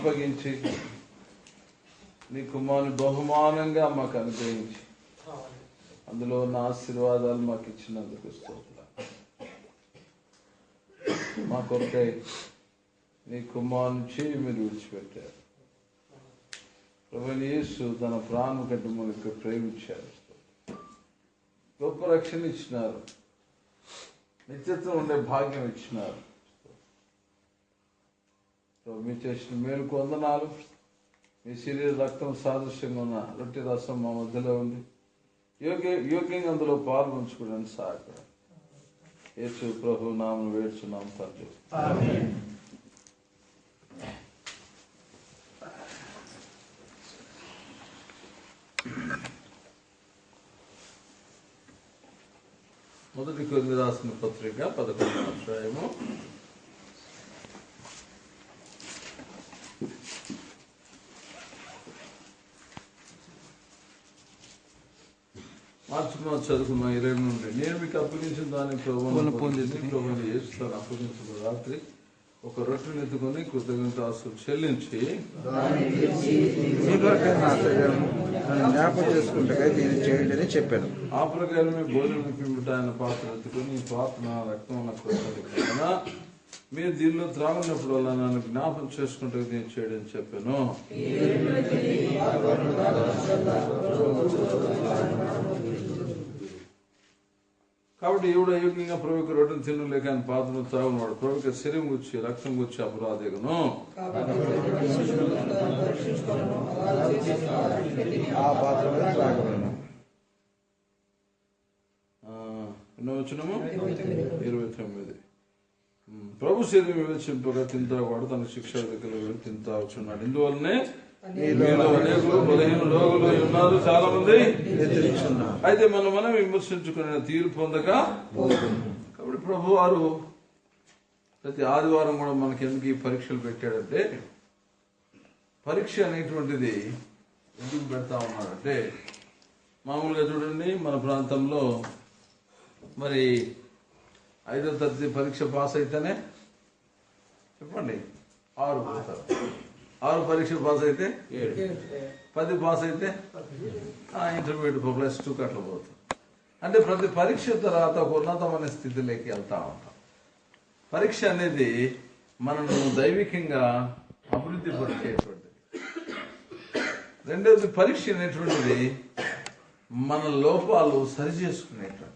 అప్పగించి నీ కుమారుని బహుమానంగా మాకు అనుగ్రహించి అందులో ఉన్న ఆశీర్వాదాలు మాకు ఇచ్చినందుకు స్తోత్రం. మా కొరకై నీ కుమారుని చేయి మీరు విడిచిపెట్టారు. ప్రభువైన యేసు తన ప్రాణం కంటే మనకు ప్రేమించారు. గొప్ప రక్షణ ఇచ్చినారు, నిత్యత్వం ఉండే భాగ్యం ఇచ్చినారు. మీరు చేసిన మేలుకు వందనాలు. మీ శరీర రక్తం సాదృశ్యంగా ఉన్న రొట్టె రసం మా మధ్యలో ఉంది. యోగ్యంగా అందులో పాల్గొంచుకోవడానికి సహాయపడండి. యేసు ప్రభు నామమున వేడుచున్నాం తండ్రి. మొదటి కొరింథీ రాసిన పత్రిక 11వ అధ్యాయము 20 చదువుకున్నాం 20 నుండి. నేను మీకు అప్పగించిన దాన్ని ప్రభువును యేసు అప్పగించిన రాత్రి ఒక రొట్టెను ఎత్తుకొని కృతజ్ఞతాస్తుతులు చెల్లించి జ్ఞాపకం చేసుకుంటే దీన్ని చేయండి అని చెప్పాను. ఆ ప్రకారమే భోజనం పిమ్మట ఆయన పాత్ర ఎత్తుకొని ఈ పాత్ర నా రక్తం కృతజ్ఞత మీరు దీనిలో త్రాగున్నప్పుడు వల్ల నన్ను జ్ఞాపకం చేసుకుంటే దీన్ని చేయడం చెప్పాను. కాబట్టి ఎవడు అయోగ్యంగా ప్రభుకి రొట్టెను తినలేక ఆయన పాత్రను త్రాగున్నాడు. ప్రభుకి శరీరం గుచ్చి రక్తం గుచ్చి అపరాధేగను. ఎన్నో వచనము 29. ప్రభు శరీరం వివేచింపగా తింటావాడు తన శిక్ష దగ్గర వెళ్ళి తింటా వచ్చున్నాడు. ఇందువల్లనే అనేకులు బలహీన రోగులు ఉన్నారు, చాలా మంది. అయితే మనం విమర్శించుకునే తీరు పొందగా కాబట్టి ప్రభు వారు ప్రతి ఆదివారం కూడా మనకి ఎందుకు ఈ పరీక్షలు పెట్టాడంటే, పరీక్ష అనేటువంటిది ఎందుకు పెడతా ఉన్నాడంటే, మామూలుగా చూడండి మన ప్రాంతంలో మరి 5వ తరగతి పరీక్ష పాస్ అయితేనే చెప్పండి 6 పోతారు, 6 పరీక్ష పాస్ అయితే 7, 10 పాస్ అయితే ఇంటర్మీడియట్ +2 అట్లా పోతాం. అంటే ప్రతి పరీక్ష తర్వాత ఒక ఉన్నతమైన స్థితిలోకి వెళ్తా ఉంటాం. పరీక్ష అనేది మనను దైవికంగా అభివృద్ధి పరిచేటువంటిది. రెండవది పరీక్ష అనేటువంటిది మన లోపాలు సరిచేసుకునేటువంటి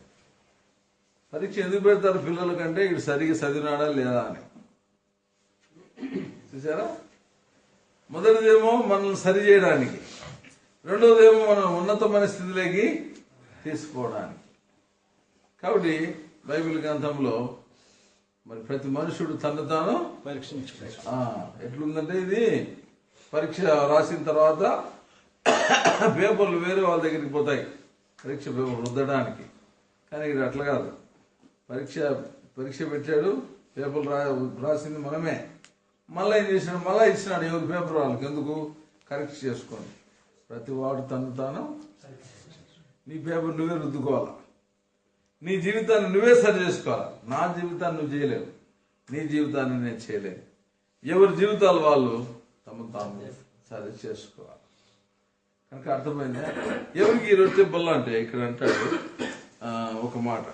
పరీక్ష. ఎందుకు పెడతారు పిల్లల కంటే ఇటు సరిగా చదివినాడా లేదా అని. చూసారా, మొదటిదేమో మనల్ని సరి చేయడానికి, రెండోదేమో మనం ఉన్నతమైన స్థితిలోకి తీసుకోవడానికి. కాబట్టి బైబిల్ గ్రంథంలో మరి ప్రతి మనుషుడు తను తాను ఎట్లుందంటే, ఇది పరీక్ష రాసిన తర్వాత పేపర్లు వేరే వాళ్ళ దగ్గరికి పోతాయి పరీక్ష పేపర్లు రుద్దడానికి. కానీ ఇక్కడ అట్లా కాదు. పరీక్ష పెట్టాడు, పేపర్లు రాసింది మనమే. మళ్ళీ ఏం చేసినాడు, మళ్ళీ ఇచ్చినాడు ఎవరి పేపర్ వాళ్ళకి. ఎందుకు? కరెక్ట్ చేసుకోండి. ప్రతి వాడు తను తాను నీ పేపర్ నువ్వే రుద్దుకోవాలా, నీ జీవితాన్ని నువ్వే సరి చేసుకోవాలా. నా జీవితాన్ని నువ్వు చేయలేవు, నీ జీవితాన్ని నేను చేయలేను. ఎవరి జీవితాలు వాళ్ళు తమ తాము సరి చేసుకోవాలి. కనుక అర్థమైందా? ఎవరికి ఈ రొట్టె బల్ల అంటే ఇక్కడ అంటాడు ఒక మాట,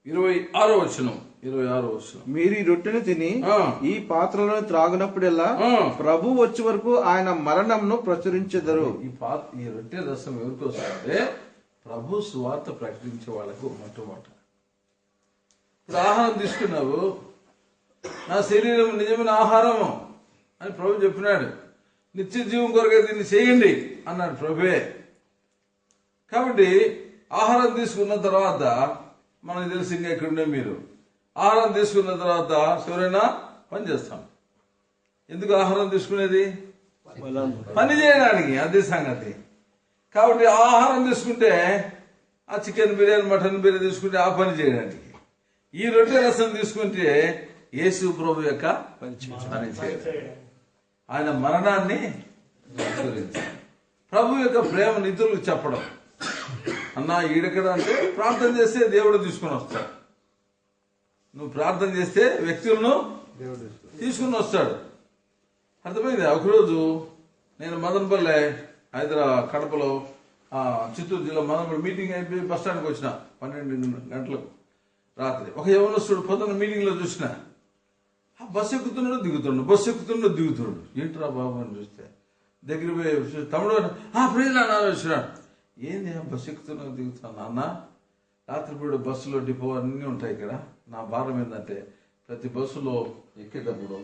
26వ వచనం. మీరు ఈ రొట్టెను తిని ఈ పాత్రలో త్రాగునప్పుడెల్లా ప్రభు వచ్చే వరకు ఆయన మరణంను ప్రచురించెదరు. ఈ రొట్టె రసం ఎవరికి వస్తుందంటే ప్రభు సువార్త ప్రకటించే వాళ్ళకు మొట్టమొదట. ఇప్పుడు ఆహారం తీసుకున్నావు, నా శరీరం నిజమైన ఆహారము అని ప్రభు చెప్పినాడు. నిత్య జీవం కొరకే దీన్ని చేయండి అన్నాడు ప్రభువే. కాబట్టి ఆహారం తీసుకున్న తర్వాత మనకు తెలిసి ఇంకా ఎక్కడుండే మీరు ఆహారం తీసుకున్న తర్వాత ఎవరైనా పని చేస్తాం. ఎందుకు ఆహారం తీసుకునేది? పని చేయడానికి. అదే సంగతి. కాబట్టి ఆహారం తీసుకుంటే ఆ చికెన్ బిర్యానీ మటన్ బిర్యానీ తీసుకుంటే ఆ పని చేయడానికి. ఈ రొట్టె రసం తీసుకుంటే యేసు ప్రభు యొక్క పని చేయడం, ఆయన మరణాన్ని అనుసరించాలి. ప్రభు యొక్క ప్రేమ ఇతరులకు చెప్పడం. అన్నా ఈడెక్కడ అంటే ప్రార్థన చేస్తే దేవుడు తీసుకొని వస్తాడు. నువ్వు ప్రార్థన చేస్తే వ్యక్తులను తీసుకుని వస్తాడు. అర్థమైంది. ఒకరోజు నేను మదనపల్లె కడపలో చిత్తూరు జిల్లా మదనపల్లి మీటింగ్ అయిపోయి బస్ స్టాండ్కి వచ్చిన 12 గంటలకు రాత్రి. ఒక యవనస్తుడు పొద్దున్న మీటింగ్ లో చూసిన బస్సు ఎక్కుతున్నాడు దిగుతున్నాడు. ఏంట్రా బాబు అని చూస్తే దగ్గర పోయి తమ్ముడు ప్రేజ్ వచ్చినాడు. ఏంది బస్సు ఎక్కుతున్నావు దిగుతున్నాను అన్న, రాత్రిపూట బస్సులో డిపో అన్నీ ఉంటాయి. ఇక్కడ నా భారం ఏంటంటే ప్రతి బస్సులో ఎక్కేటప్పుడు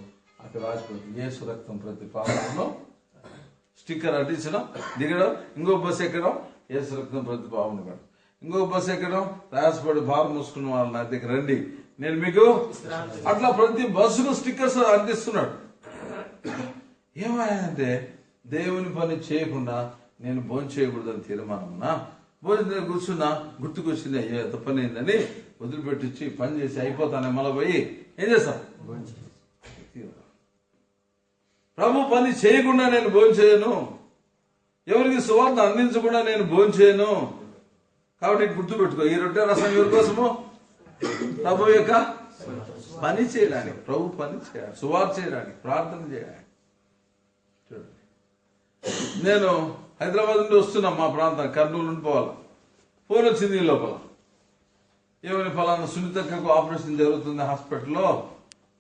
అక్కడ రాసిపోతుంది యేసు రక్తం ప్రతి పాపంలో స్టిక్కర్ అంటించడం, దిగడం, ఇంకో బస్సు ఎక్కడం యేసు రక్తం ప్రతి పాపం కాదు, ఇంకో బస్సు ఎక్కడం రాసిపడి భారం మూసుకున్న వాళ్ళు నా దగ్గర రండి నేను మీకు అట్లా ప్రతి బస్సుకు స్టిక్కర్స్ అంటిస్తున్నాడు. ఏమైందంటే దేవుని పని చేయకుండా నేను భోజనం చేయకూడదని తీర్మానమునా భోజనం కూర్చున్నా గుర్తుకొచ్చింది అయ్యో ఎంత పని అయిందని వదిలిపెట్టించి పని చేసి అయిపోతానే మళ్ళీ పోయి ఏం చేస్తాం. ప్రభు పని చేయకుండా నేను భోజనం చేయను, ఎవరికి సువార్త అందించకుండా నేను భోజనం చేయను. కాబట్టి గుర్తు పెట్టుకో, ఈ రొట్టె రసం ఎవరి కోసము? ప్రభు యొక్క పని చేయడానికి, ప్రభు పని చేయాలి, సువార్త చేయడానికి, ప్రార్థన చేయడానికి. చూడండి, నేను హైదరాబాద్ నుండి వస్తున్నా మా ప్రాంతం కర్నూలు నుండి పోవాలి. ఫోన్ వచ్చింది ఈ లోపల, ఏమని ఫలానా సునీతక్కకు ఆపరేషన్ జరుగుతుంది హాస్పిటల్లో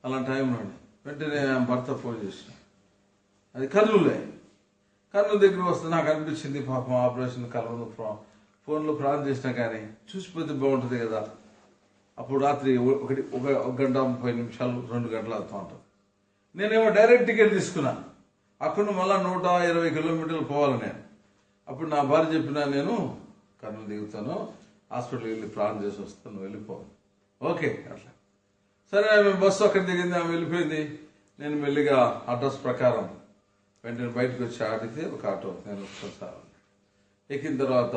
అలాంటి టైంలో. వెంటనే భర్త ఫోన్ చేసిన, అది కర్నూలే. కర్నూలు దగ్గర వస్తే నాకు అనిపించింది పాపం ఆపరేషన్ కర్నూలు ఫోన్లో ప్రార్థన చేసినా కానీ చూసిపోతే బాగుంటుంది కదా. అప్పుడు రాత్రి 1 గంట 30 నిమిషాలు 2 గంటలు అవుతూ ఉంటాం. నేనేమో డైరెక్ట్ టికెట్ తీసుకున్నా, అక్కడ మళ్ళీ 120 కిలోమీటర్లు పోవాలి నేను. అప్పుడు నా భార్య చెప్పినా నేను కర్నూలు దిగుతాను, హాస్పిటల్కి వెళ్ళి ప్రార్థన చేసి వస్తాను, వెళ్ళిపో. ఓకే అట్లా సరే. ఆమె బస్సు అక్కడ దిగింది, ఆమె వెళ్ళిపోయింది. నేను మెల్లిగా అడ్రస్ ప్రకారం వెంటనే బయటకు వచ్చి ఆడితే ఒక ఆటో నేను వస్తాను సార్. ఎక్కిన తర్వాత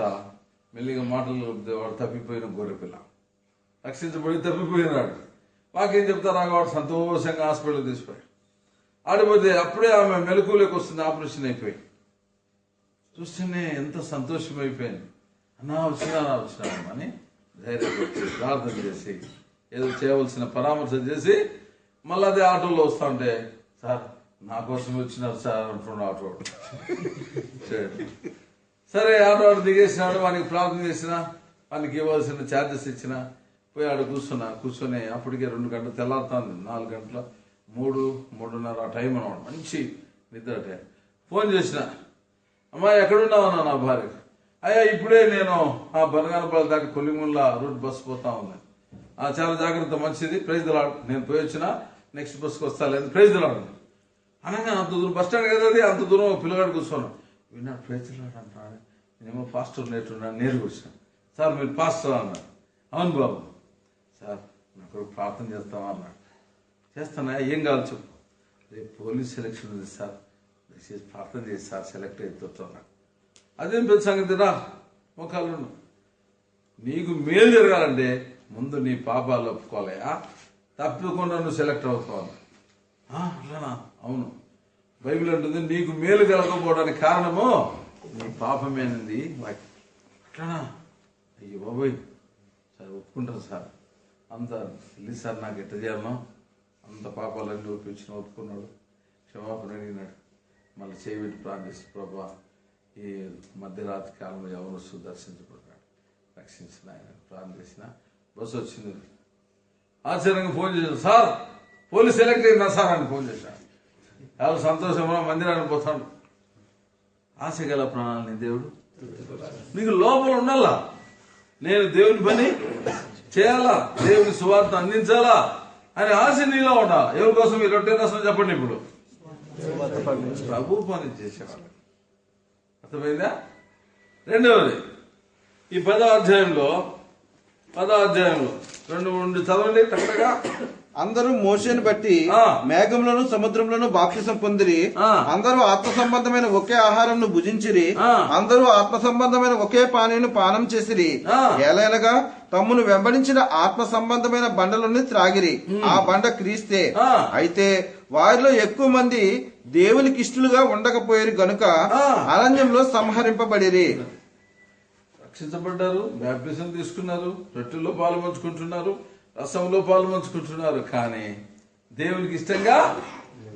మెల్లిగా మాటలు వాడు తప్పిపోయిన గొర్రెపిల్ల రక్షించబడి తప్పిపోయినాడు. మాకేం చెప్తారా, వాడు సంతోషంగా హాస్పిటల్ తీసిపోయాడు. ఆడిపోతే అప్పుడే ఆమె మెలకువలోకి వస్తుంది, ఆపరేషన్ అయిపోయి. చూస్తేనే ఎంత సంతోషం అయిపోయింది. వచ్చినా అని ధైర్యం ప్రార్థన చేసి ఏదో చేయవలసిన పరామర్శ చేసి మళ్ళీ అదే ఆటోలో వస్తా ఉంటే, సార్ నా కోసం వచ్చినారు సార్ అంటున్నాడు ఆటో. సరే ఆటో దిగేసినాడు, వానికి ప్రార్థన చేసిన, వానికి ఇవ్వాల్సిన ఛార్జెస్ ఇచ్చిన, పోయి ఆడ కూర్చొని అప్పటికే 2 గంటలు తెల్లారుతుంది, 4 గంటల 3:30 ఆ టైం అనమాట, మంచి నిద్ర టైం. ఫోన్ చేసిన, అమ్మాయి ఎక్కడున్నావన్నా నా భార్య. అయ్యా ఇప్పుడే నేను ఆ బనగానపల్లి దాకా కొల్లిముల్ల రూట్ బస్సు పోతా ఉన్నాను. చాలా జాగ్రత్త, మంచిది, ప్రైజ్ దలాడు, నేను పోయి వచ్చిన నెక్స్ట్ బస్సుకు వస్తా లేదు, ప్రైజ్ దలాడు అనగా అంత దూరం బస్ స్టాండ్ కదా అది, అంత దూరం పిల్లగాడు కూర్చోను. విన్నాడు ప్రైజ్ దలాడు అంటున్నాడు. నేనేమో పాస్టర్ నేర్చున్నాను, నేరుగా వచ్చాను. సార్ మీరు పాస్టర్ అన్నాడు. అవును బాబు. సార్ నాకు ప్రార్థన చేస్తావా అన్నాడు. చేస్తానా, ఏం కావాలి చెప్పు. రేపు పోలీస్ సెలక్షన్ ఉంది సార్, దయచేసి ప్రార్థన చేసి సార్ సెలెక్ట్ అవుతుంటా అన్నాడు. అదేం పెద్ద సంగతి రా, మోకాళ్ళు నీకు మేలు జరగాలంటే ముందు నీ పాపాలు ఒప్పుకోవాలయా, తప్పకుండా నువ్వు సెలెక్ట్ అవుతావు. అట్లానా? అవును, బైబిల్ అంటుంది నీకు మేలు కలగకపోవడానికి కారణము నీ పాపమేనంది. అట్లానా? అయ్యో బాబోయ్, సార్ ఒప్పుకుంటాను సార్. అంత తెలియదు సార్, నాకు ఎట్ట చేయాలనో, అంత పాపాలన్నీ ఒప్పించిన ఒప్పుకున్నాడు. క్షమాపణ అడిగినాడు. మళ్ళీ చేయబెట్టి ప్రార్థిస్తూ, ప్రభా ఈ మధ్యరాత్రి కాలంలో ఎవరు దర్శించబడ్డాడు, రక్షించిన ఆయన ప్రార్థన చేసిన. బస్సు వచ్చింది. ఆశ్చర్యంగా ఫోన్ చేశాడు, సార్ పోలీస్ సెలెక్ట్ అయిందా సార్ అని ఫోన్ చేశాడు. చాలా సంతోషంగా మందిరానికి పోతాడు. ఆశ గల ప్రాణాలని దేవుడు నీకు లోపల ఉండాలా. నేను దేవుని పని చేయాలా, దేవుని సువార్త అందించాలా అనే ఆశ నీలో ఉండాలి. ఎవరి కోసం ఈ రొట్టె రసం చెప్పండి. ఇప్పుడు ప్రభు పని చేసేవాళ్ళు. అర్థమైందా? రెండవది, ఈ 10వ అధ్యాయంలో 2 చదవండి కరెక్ట్గా. అందరూ మోషేను బట్టి మేఘంలోను సముద్రంలోను బాప్తిసం పొందిరి. అందరూ ఆత్మ సంబంధమైన ఒకే ఆహారంను భుజించిరి. అందరూ ఆత్మ సంబంధమైన ఒకే పానీయను పానం చేసిరి. ఏలైనగా తమ్మును వెంబడించిన ఆత్మ సంబంధమైన బండలను త్రాగిరి. ఆ బండ క్రీస్తే. అయితే వారిలో ఎక్కువ మంది దేవునికి ఇష్టలుగా ఉండకపోయారు గనుక అరణ్యంలో సంహరింపబడిరి. రక్షించబడ్డారు, బ్యాప్టిజం తీసుకున్నారు, రొట్టెల్లో పాలు పంచుకుంటున్నారు, రసంలో పాలు పంచుకుంటున్నారు, కానీ దేవునికి ఇష్టంగా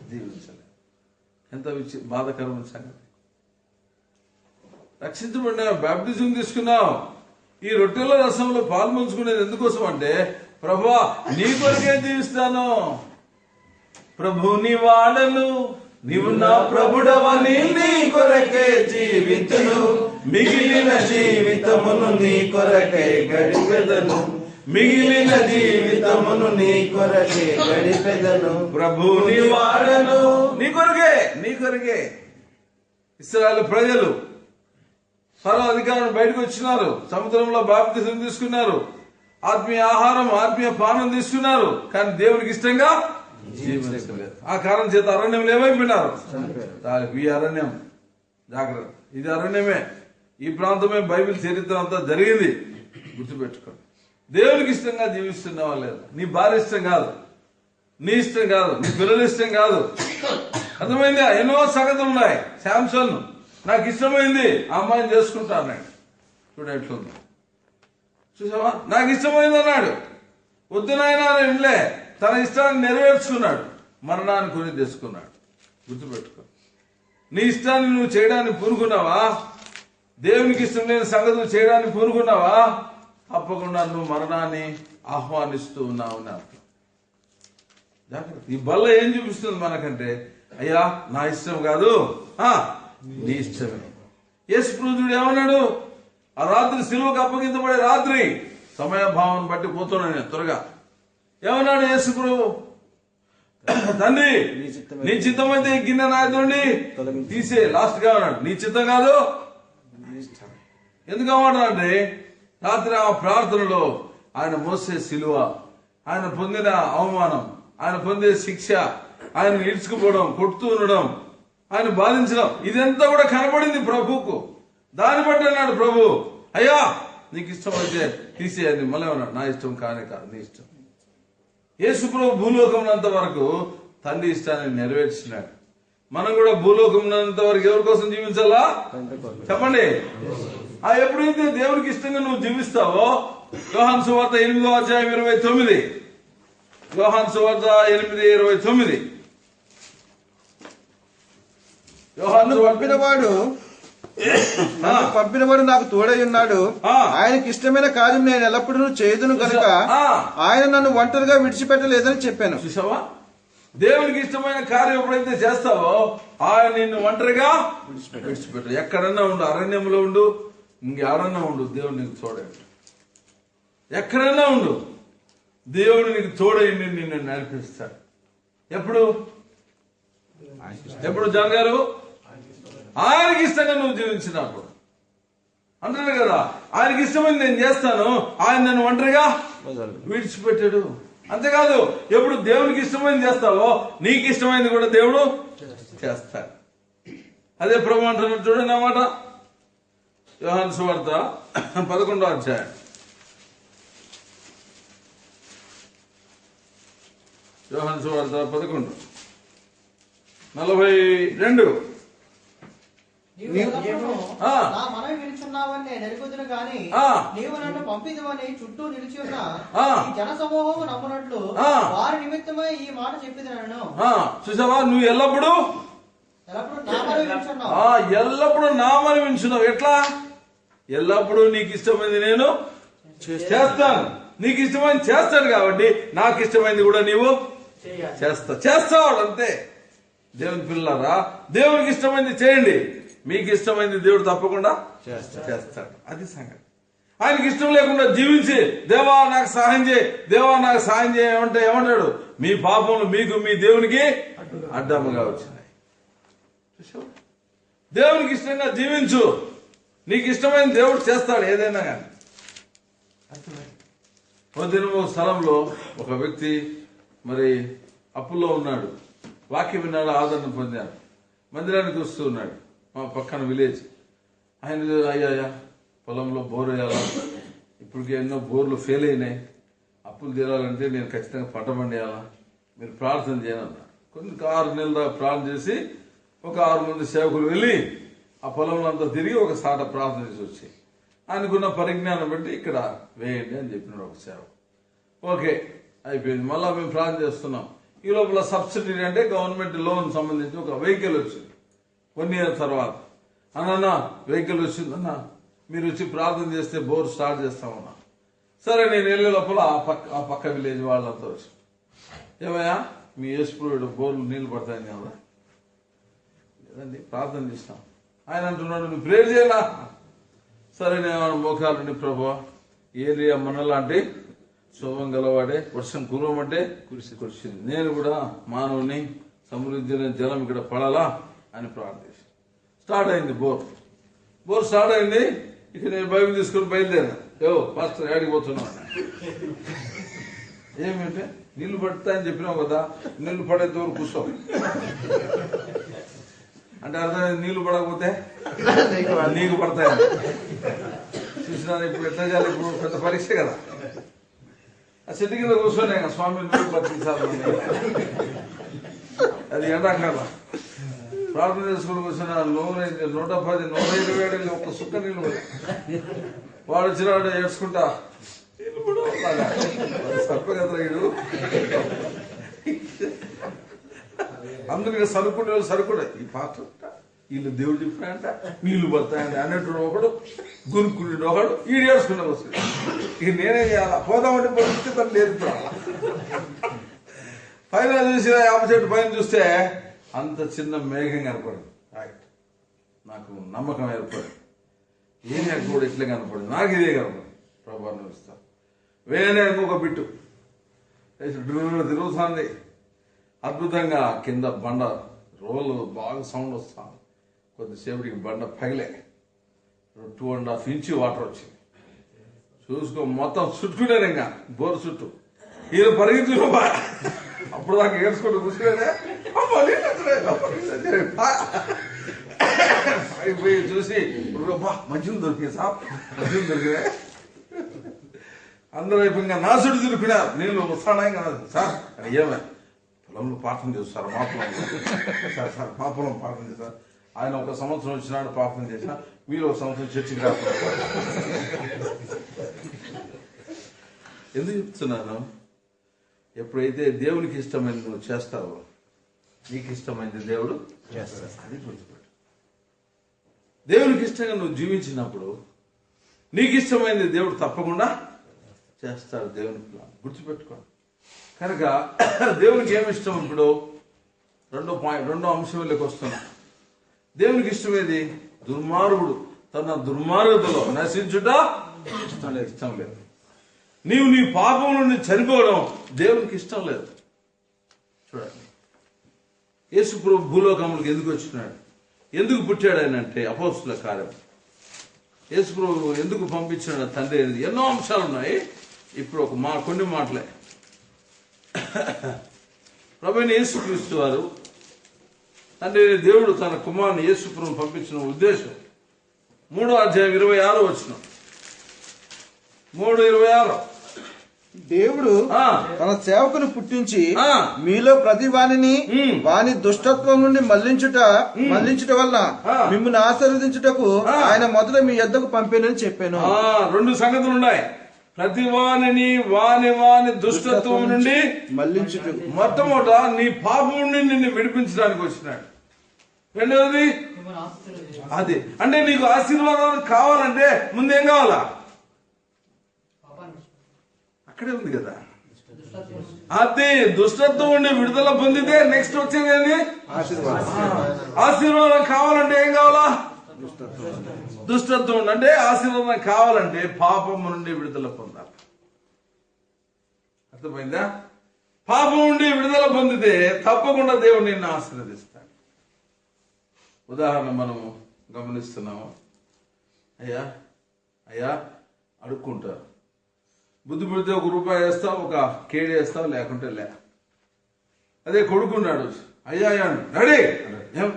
జీవించలేదు. ఎంత బాధకరమైన సంగతి. రక్షించబడిన బాప్టిజం తీసుకున్నాం, ఈ రొట్టెల రసంలో పాలు పంచుకునేది ఎందుకోసం అంటే, ప్రభువా నీ కొరకే జీవిస్తాను, ప్రభు నీ వాడను, నీవు నా ప్రభుడవని నీ కొరకే జీవించును, మిగిలిన జీవితమును నీ కొరకే గడిపెదను, మిగిలిన జీవితమును నీ కొరకే గడిపెదను, ప్రభు నీ వాడను, నీ కొరకే, నీ కొరకే. ఇశ్రాయేలు ప్రజలు ఫరో అధికారులు బయటకు వచ్చినారు, సముద్రంలో బాప్తిసం తీసుకున్నారు, ఆత్మీయ ఆహారం ఆత్మీయ పానం తీసుకున్నారు, కానీ దేవునికి ఇష్టంగా జీవించలేదు. ఆ కారణం చేత అరణ్యంలో ఏమైపోయినారు? ఈ అరణ్యం జాగ్రత్త, ఇది అరణ్యమే, ఈ ప్రాంతమే బైబిల్ చరిత్ర అంతా జరిగింది. గుర్తుపెట్టుకోండి, దేవునికి ఇష్టంగా జీవిస్తున్నావా లేదా? నీ భార్య ఇష్టం కాదు, నీ ఇష్టం కాదు, నీ పిల్లల ఇష్టం కాదు. అర్థమైందా? ఎన్నో సంగతులు ఉన్నాయి. శాంసన్ నాకు ఇష్టమైంది ఆ అమ్మాయిని చేసుకుంటా అన్నాడు. చూడ ఎట్లుంది, చూసావా? నాకు ఇష్టమైంది అన్నాడు, వద్దు నాయనా ఇంట్లే, తన ఇష్టాన్ని నెరవేర్చుకున్నాడు, మరణాన్ని కొని తెచ్చుకున్నాడు. గుర్తుపెట్టుకో, నీ ఇష్టాన్ని నువ్వు చేయడానికి పూనుకున్నావా? దేవునికి ఇష్టం లేని సంగతులు చేయడానికి పూనుకున్నావా? తప్పకుండా నువ్వు మరణాన్ని ఆహ్వానిస్తూ ఉన్నావు అని అర్థం. జాగ్రత్త. ఈ బల్ల ఏం చూపిస్తుంది మనకంటే, అయ్యా నా ఇష్టం కాదు, నీ ఇష్టమే. యేసు ప్రభువుడు ఏమన్నాడు? ఆ రాత్రి సిలువకు అప్పగించబడే రాత్రి, సమయభావం బట్టి పోతున్నాను నేను త్వరగా. ఏమన్నాడు యేసు ప్రభు? తండ్రి నీ చిత్తమైతే ఈ గిన్నె నా నుండి తీసే. లాస్ట్ గా ఉన్నాడు, నీ చిత్తం కాదు. ఎందుకు అన్నాడంటే, రాత్రి ఆ ప్రార్థనలో ఆయన మోసే సిలువ, ఆయన పొందిన అవమానం, ఆయన పొందే శిక్ష, ఆయన ఈడ్చుకుపోవడం, కొడుతూ ఉండడం, ఆయన బాధించడం, ఇదంతా కూడా కనబడింది ప్రభుకు. దాన్ని బట్టి అన్నాడు ప్రభు, అయ్యా నీకు ఇష్టం అయితే తీసేయండి. మళ్ళీ అన్నాడు, నా ఇష్టం కానే కాదు, నీ ఇష్టం. యేసు ప్రభు భూలోకమునంత వరకు తండ్రి ఇష్టాన్ని నెరవేర్చినాడు. మనం కూడా భూలోకమునంత వరకు ఎవరి కోసం జీవించాలా? చెప్పండి. ఎప్పుడైతే దేవునికి ఇష్టంగా నువ్వు జీవిస్తావో, యోహాను సువార్త 8:29, యోహాను సువార్త 8:29, పంపినవాడు నాకు తోడై ఉన్నాడు, ఆయనకి ఇష్టమైన కార్యం నేను ఎల్లప్పుడూ చేదును కనుక ఆయన నన్ను ఒంటరిగా విడిచిపెట్టలేదని చెప్పాను. చూసావా? దేవునికి ఇష్టమైన కార్యం ఎప్పుడైతే చేస్తావో ఆయన నిన్ను ఒంటరిగా విడిచిపెట్ట. ఎక్కడన్నా ఉండు, అరణ్యంలో ఉండు, ఇంకెవరన్నా ఉండు, దేవుడు నీకు తోడండి. ఎక్కడన్నా ఉండు, దేవుడు నీకు తోడై నిన్ను నడిపిస్తాడు. ఎప్పుడు జరగారు? ఆయనకి ఇష్టంగా నువ్వు జీవించినప్పుడు. అంటాడు కదా, ఆయనకి ఇష్టమైంది నేను చేస్తాను, ఆయన నన్ను ఒంటరిగా విడిచిపెట్టాడు. అంతేకాదు, ఎప్పుడు దేవునికి ఇష్టమైంది చేస్తావో నీకు ఇష్టమైంది కూడా దేవుడు చేస్తాడు. అదే ప్రభు అంటున్నాడు చూడండి అన్నమాట. యోహాను సువార్త 11వ అధ్యాయం, యోహాను సువార్త 11:42. మనవి వినుచున్నావని నేను ఎరుగుదును గాని నీవు నన్ను పంపిదవని చుట్టూ నిలిచి ఉన్న జన సమూహము నమ్మునట్లు వారి నిమిత్తమై ఈ మాట చెప్పిదనను. చూసావా? నువ్వు ఎల్లప్పుడూ నా మనవి వింటున్నావు. ఎట్లా? ఎల్లప్పుడూ నీకు ఇష్టమైంది నేను చేస్తాను, నీకు ఇష్టమైంది చేస్తాను కాబట్టి నాకు ఇష్టమైంది కూడా నీవు చేస్తావు. అంతే. దేవుని పిల్లలారా, దేవునికి ఇష్టమైంది చేయండి, మీకు ఇష్టమైంది దేవుడు తప్పకుండా చేస్తాడు. అది సంగతి. ఆయనకి ఇష్టం లేకుండా జీవించి దేవా నాకు సహాయం చేయి, దేవా నాకు సహాయం చేయమంటే ఏమంటాడు? మీ పాపములు మీకు మీ దేవునికి అడ్డముగా వచ్చినాయి. దేవునికి ఇష్టంగా జీవించు, నీకు ఇష్టమైన దేవుడు చేస్తాడు ఏదైనా కానీ. ఒక స్థలంలో ఒక వ్యక్తి మరి అప్పుల్లో ఉన్నాడు. వాక్యం విన్నాడు, ఆదరణ పొందాడు. మందిరానికి వస్తూ ఉన్నాడు. మా పక్కన విలేజ్. ఆయన అయ్యా పొలంలో బోర్ వేయాలా, ఇప్పటికి ఎన్నో బోర్లు ఫెయిల్ అయినాయి, అప్పులు తీరాలంటే నేను ఖచ్చితంగా పంట పండేయాలా, మీరు ప్రార్థన చేయనన్నా. కొన్ని 6 నెలల దాకా ప్రార్థన చేసి ఒక 6 మంది సేవకులు వెళ్ళి ఆ పొలంలో అంతా తిరిగి ఒక సాట ప్రార్థన చేసి వచ్చి ఆయనకున్న పరిజ్ఞానం బట్టి ఇక్కడ వేయండి అని చెప్పినాడు ఒక సేవ. ఓకే అయిపోయింది. మళ్ళా మేము ప్లాన్ చేస్తున్నాం. ఈ లోపల సబ్సిడీ అంటే గవర్నమెంట్ లోన్ సంబంధించి ఒక వెహికల్ వచ్చింది 1 year తర్వాత. అన్న వెహికల్ వచ్చిందన్నా, మీరు వచ్చి ప్రార్థన చేస్తే బోర్ స్టార్ట్ చేస్తామన్నా. సరే నేను వెళ్ళే లోపల ఆ పక్క విలేజ్ వాళ్ళంతా వచ్చి, ఏమయ్యా మీ యేసుప్రభుడు బోర్లు నీళ్లు పడతాయని కదా. లేదండి ప్రార్థన చేస్తాం. ఆయన అంటున్నాడు నువ్వు ప్రేర్ చేయాలా. సరే నేను మోకాలుండి ప్రభా ఏరియా మనలాంటి శోభం గలవాడే, వర్షం కురవమంటే కురిసింది. నేను కూడా మానవుని సమృద్ధి జలం ఇక్కడ పడాలా అని ప్రార్థించి స్టార్ట్ అయింది. బోర్ స్టార్ట్ అయింది. ఇక నేను బైబిల్ తీసుకుని బయలుదేరా. పాస్టర్ ఏడికి పోతున్నావు ఏమిటంటే నీళ్లు పడతాయని చెప్పినావు కదా, నీళ్లు పడేంత వరకు కూర్చో అంటే అర్థం నీళ్లు పడకపోతే నీకు పడతాయని. చూసినా ఇప్పుడు ఎట్లా చేయాలి, ఇప్పుడు పెద్ద పరీక్ష కదా. ఆ చెట్టు కింద కూర్చొని స్వామి నీళ్ళు బతికించాలి. అది ఎండాకాలం ప్రార్థన చేసుకుని కూర్చున్న 110 120 ఒక్క సుక్క నీళ్ళు వాడు వచ్చినాడు ఏడ్చుకుంటా సర్పగతరాయుడు అందరికీ సరుకుడు ఈ పాత్ర వీళ్ళు దేవుడు చెప్పినాయంట నీళ్లు పడతాయంట అన్నట్టు ఒకడు గురుకుడు ఒకడు ఈడు ఏడ్చుకున్నా వస్తుంది. ఇక నేనే చేయాలా, పోదామంటే పరిస్థితి తను లేదు. పైన చూసిన యాప చెట్టు పైన చూస్తే అంత చిన్న మేఘం కనపడింది. నాకు నమ్మకం ఏర్పడింది. ఏరియా కూడా ఇట్లా కనపడింది, నాకు ఇదే కనపడింది. ప్రభావం ఇస్తా వేరే ఇంకొక బిట్టు తిరుగుతుంది. అద్భుతంగా కింద బండ రోలు బాగా సౌండ్ వస్తాను. కొద్దిసేపటికి బండ పగిలే 2.5 inch వాటర్ వచ్చింది. చూసుకో మొత్తం చుట్టుకునేది ఇంకా బోర్ చుట్టూ. ఈయన పరిగెత్తు అప్పుడు దాకా ఏడ్చుకుంటూ కూర్చునేదే. అయిపోయి చూసి మంచిగా దొరికింది సార్, మంచిగా దొరికితే అందరూ అయిపోయి నా చుట్టూ తిరుగుకున్నారు. నీళ్ళు వస్తాడా కదా సార్ అని. ఏమే పొలంలో పాఠం చేస్తారు మా పొలంలో సార్ మా పొలం పాఠం చేస్తారు. ఆయన 1 సంవత్సరం వచ్చినాడు పాపం చేసిన, మీరు 1 సంవత్సరం చర్చికి రాకుండా. ఎందుకు చెప్తున్నాను, ఎప్పుడైతే దేవునికి ఇష్టమైనది నువ్వు చేస్తావో నీకు ఇష్టమైనది దేవుడు చేస్తాడు. అది గుర్తుపెట్టు. దేవునికి ఇష్టంగా నువ్వు జీవించినప్పుడు నీకు ఇష్టమైనది దేవుడు తప్పకుండా చేస్తాడు. దేవునికి గుర్తుపెట్టుకో. కనుక దేవునికి ఏమి ఇష్టం? ఇప్పుడు రెండో అంశంలోకి వస్తున్నా. దేవునికి ఇష్టమేది? దుర్మార్గుడు తన దుర్మార్గతలో నశించుట ఇష్టం లేదు. నీవు నీ పాపం నుండి చనిపోవడం దేవునికి ఇష్టం లేదు. చూడండి, యేసు ప్రభు భూలోకములకు ఎందుకు వచ్చినాడు, ఎందుకు పుట్టాడు ఆయన అంటే అపోస్తుల కార్యం. యేసు ప్రభు ఎందుకు పంపించాడు తండ్రి అనేది ఎన్నో అంశాలు ఉన్నాయి. ఇప్పుడు కొన్ని మాటలే. ప్రభువైన యేసుక్రీస్తు వారు తండ్రి దేవుడు తన కుమారుని యేసు ప్రభువును పంపించిన ఉద్దేశం 3వ అధ్యాయం 26వ వచనం. 3:26 దేవుడు తన సేవకుని పుట్టించి మీలో ప్రతి వాణిని వాని దుష్టత్వం నుండి మళ్లించుట వల్ల మిమ్మల్ని ఆశీర్వదించుటకు ఆయన మొదట మీ యొద్దకు పంపేనని చెప్పాను. 2 సంగతులు ఉన్నాయి. ప్రతి వాణిని వాని దుష్టత్వం నుండి మళ్లించుటకు, మొట్టమొదట నీ పాపం నుండి నిన్ను విడిపించడానికి వచ్చినాడు. రెండవది అది అంటే నీకు ఆశీర్వాదం కావాలంటే ముందేం కావాలా? అక్కడే ఉంది కదా. అది దుష్టత్వం నుండి విడుదల పొందితే నెక్స్ట్ వచ్చేది ఆశీర్వాదం కావాలంటే ఏం కావాలా? దుష్టత్వం అంటే ఆశీర్వాదం కావాలంటే పాపం నుండి విడుదల పొందాలి. అర్థమైందా? పాపం నుండి విడుదల పొందితే తప్పకుండా దేవుడు నిన్ను ఆశీర్వదిస్తాడు. ఉదాహరణ మనము గమనిస్తున్నాము. అయ్యా అడుక్కుంటారు. బుద్ధి పుడితే 1 రూపాయి వేస్తావు, 1 కేడీ వేస్తావు, లేకుంటే లే. అదే కొడుకున్నాడు. అయ్యా రెడీ ఏం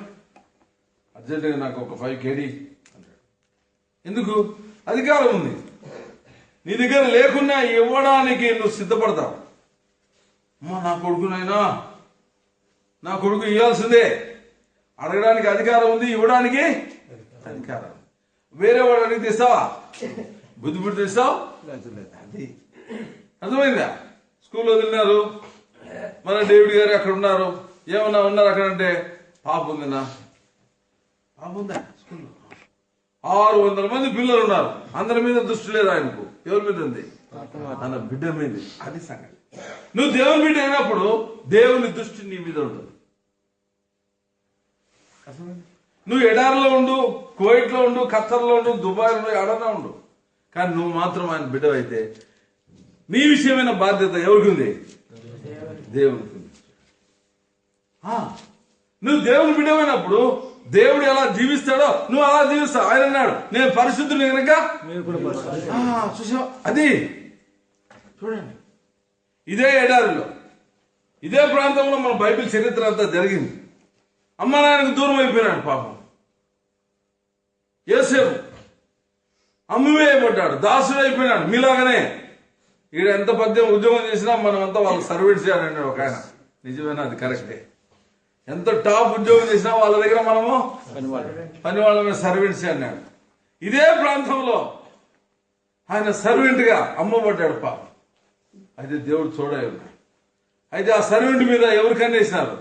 అర్జెంటుగా నాకు 5 కేడీ అన్నాడు. ఎందుకు? అధికారం ఉంది. నీ దగ్గర లేకున్నా ఇవ్వడానికి నువ్వు సిద్ధపడతావు. అమ్మా నా కొడుకునైనా నా కొడుకు ఇవ్వాల్సిందే. అడగడానికి అధికారం ఉంది, ఇవ్వడానికి అధికారం. వేరే వాడు అడిగితే ఇస్తావా? బుద్ధి పుడితే ఇస్తావు. అది అర్థమైందా? స్కూల్ వదిలినారు, మన డేవిడ్ గారు అక్కడ ఉన్నారు, ఏమన్నా ఉన్నారు అక్కడ అంటే పాప ఉందినా, పాప ఉందా స్కూల్లో? 600 మంది పిల్లలు ఉన్నారు, అందరి మీద దృష్టి లేదు ఆయనకు. ఎవరి మీద ఉంది? తన బిడ్డ మీద. అది సంగతి. నువ్వు దేవుని బిడ్డ అయినప్పుడు దేవుని దృష్టి నీ మీద ఉంటుంది. నువ్వు ఎడారిలో ఉండు, కువైట్ లో ఉండు, ఖత్తర్ లో ఉండు, దుబాయ్ లో ఎడనా ఉండు, కానీ నువ్వు మాత్రం ఆయన బిడ్డవైతే నీ విషయమైన బాధ్యత ఎవరికి ఉంది? దేవునికి ఉంది. నువ్వు దేవుని బిడ్డమైనప్పుడు దేవుడు ఎలా జీవిస్తాడో నువ్వు అలా జీవిస్తావు. ఆయన అన్నాడు, నేను పరిశుద్ధుని కనుక చూసావు. అది చూడండి, ఇదే ఎడారిలో, ఇదే ప్రాంతంలో మన బైబిల్ చరిత్ర అంతా జరిగింది. అమ్మ నాయనకు దూరం అయిపోయినాడు పాపం. యోసేపు అమ్మివేయబడ్డాడు, దాసుడు అయిపోయినాడు. మీలాగనే ఈడ ఎంత పద్యం ఉద్యోగం చేసినా మనం అంతా వాళ్ళకి సర్వీస్ చేయాలన్నాడు ఒక ఆయన. నిజమేనా? అది కరెక్టే. ఎంత టాప్ ఉద్యోగం చేసినా వాళ్ళ దగ్గర మనము పని వాళ్ళ మీద సర్వెంట్స్ అన్నాడు. ఇదే ప్రాంతంలో ఆయన సర్వెంట్ గా అమ్మబడ్డాడు పాపం. అయితే దేవుడు చూడే ఉన్నాడు. అయితే ఆ సర్వెంట్ మీద ఎవరు కన్నేసినారు?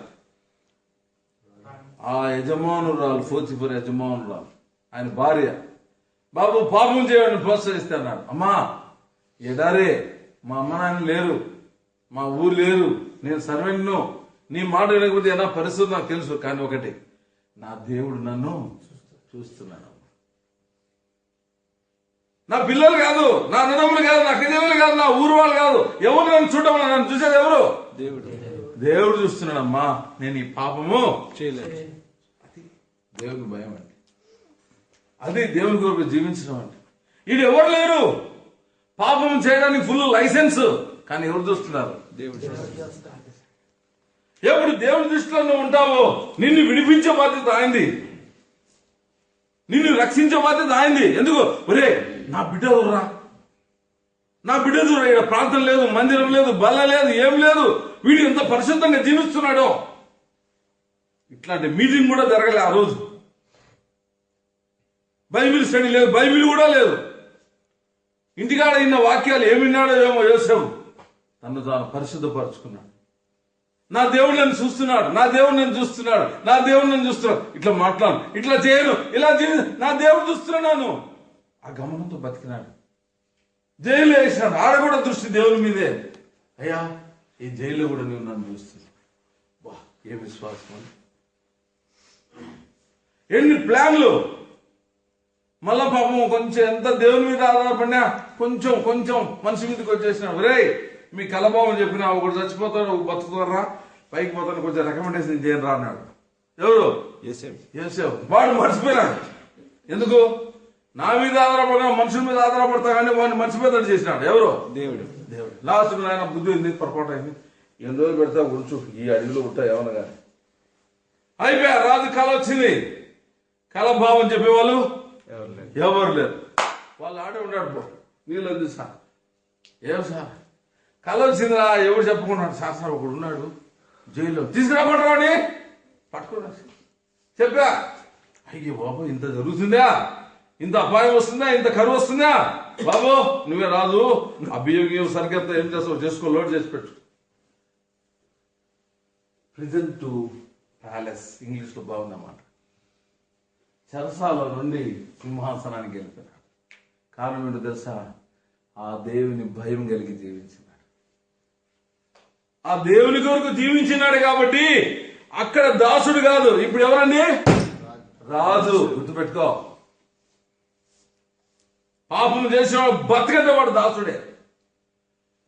ఆ యజమానురాలు, పోతిఫర్ యజమానురాలు, ఆయన భార్య. బాబు పాపం చేయని ప్రోత్సహిస్తున్నాడు. అమ్మా ఎడారే, మా అమ్మ నాన్న లేరు, మా ఊరు లేరు, నేను సర్వెంట్ను, నీ మాట వినకపోతే ఎలా పరిస్థితి నాకు తెలుసు, కానీ ఒకటి, నా దేవుడు నన్ను చూస్తున్నాడు. నా పిల్లలు కాదు, నా అన్నదమ్ములు కాదు, నా అక్కదేవులు కాదు, నా ఊరు వాళ్ళు కాదు, ఎవరు నన్ను చూడడం, నన్ను చూసేది ఎవరు? దేవుడు చూస్తున్నాడమ్మా. నేను ఈ పాపము చేయలేదు. దేవుని భయం అండి, అది దేవుని కొరకు జీవించడం అంటే. ఇది ఎవరు లేరు పాపం చేయడానికి ఫుల్ లైసెన్స్, కానీ ఎవరు చూస్తున్నారు? దేవుడు. ఎప్పుడు దేవుని దృష్టిలో నువ్వు ఉంటావో నిన్ను విడిపించే బాధ్యత ఆయనది, నిన్ను రక్షించే బాధ్యత ఆయనది. ఎందుకు? ఒరే నా బిడ్డ దూరా, నా బిడ్డ దూరా, ఇక్కడ ప్రాంతం లేదు, మందిరం లేదు, బల్ల లేదు, ఏం లేదు, వీడు ఎంత పరిశుద్ధంగా జీవిస్తున్నాడో. ఇట్లాంటి మీటింగ్ కూడా జరగలే ఆ రోజు. బైబిల్ స్టడీ లేదు, బైబిల్ కూడా లేదు. ఇంటికాడ ఇన్న వాక్యాలు ఏమిన్నాడో ఏమో యోసేపు తను తాను పరిశుద్ధపరుచుకున్నాడు. నా దేవుడు నన్ను చూస్తున్నాడు, నా దేవుడు నన్ను చూస్తున్నాడు, నా దేవుడు నన్ను చూస్తున్నాడు. ఇట్లా మాట్లాడు, ఇట్లా చేయను, ఇలా చేయను, నా దేవుడు చూస్తున్నాను. ఆ గమనంతో బతికినాడు. జైలు వేసినాడు, ఆడ కూడా దృష్టి దేవుని మీదే. అయ్యా ఈ జైల్లో కూడా నువ్వు నన్ను చూస్తున్నావు. వా ఏ విశ్వాసం, ఎన్ని ప్లాన్లు. మళ్ళా పాపం కొంచెం ఎంత దేవుని మీద ఆధారపడినా కొంచెం కొంచెం మనిషి మీదకి వచ్చేసినాడు. రే మీ కలభావం చెప్పినా ఒకటి చచ్చిపోతాడు, ఒక బతుకుతారా, పైకి పోతాను, కొంచెం రికమెండేషన్ చేయను రా అన్నాడు. ఎవరు? యోసేపు. వాడు మర్చిపోయినాడు. ఎందుకు? నా మీద ఆధారపడినా మనుషుల మీద ఆధారపడతా కానీ వాడిని మర్చిపోతాడు చేసినాడు. ఎవరు? దేవుడు. దేవుడు. లాస్ట్ ఆయన బుద్ధి ఉంది, పొరపాటు అయింది. ఎన్ని రోజులు పెడతా గుర్చు, ఈ అడవిలో ఉంటా ఏమన్నా కానీ అయిపోయా. రాజు కళ వచ్చింది. కలభావం చెప్పేవాళ్ళు ఎవరు లేరు. వాళ్ళు ఆడే ఉన్నాడు. పో నీళ్ళు ఉంది సార్. ఏం సార్ కళ వచ్చిందిరా, ఎవరు చెప్పుకున్నాడు? సార్ సార్ ఒకడు ఉన్నాడు జైల్లో, తీసుకురాబడ్డా అని పట్టుకున్నా చెప్పా. అయ్యో బాబు ఇంత జరుగుతుందా, ఇంత అపాయం వస్తుందా, ఇంత కరువు వస్తుందా? బాబు నువ్వే రాజు, అభియోగి సరిగ్గా ఏం చేస్తావు చేసుకో, లోడ్ చేసి పెట్టు. ప్రెజెంట్ టు ప్యాలెస్, ఇంగ్లీష్ లో బాగుందన్నమాట. చెరసాల నుండి సింహాసనానికి వెళ్తున్నాడు. కారణం ఏంటో తెలుసా? ఆ దేవుని భయం కలిగి జీవించినాడు. ఆ దేవుని కొరకు జీవించినాడు కాబట్టి అక్కడ దాసుడు కాదు. ఇప్పుడు ఎవరండి? రాజు. గుర్తుపెట్టుకో, పాపం చేసిన వాడు బతకంటే వాడు దాసుడే.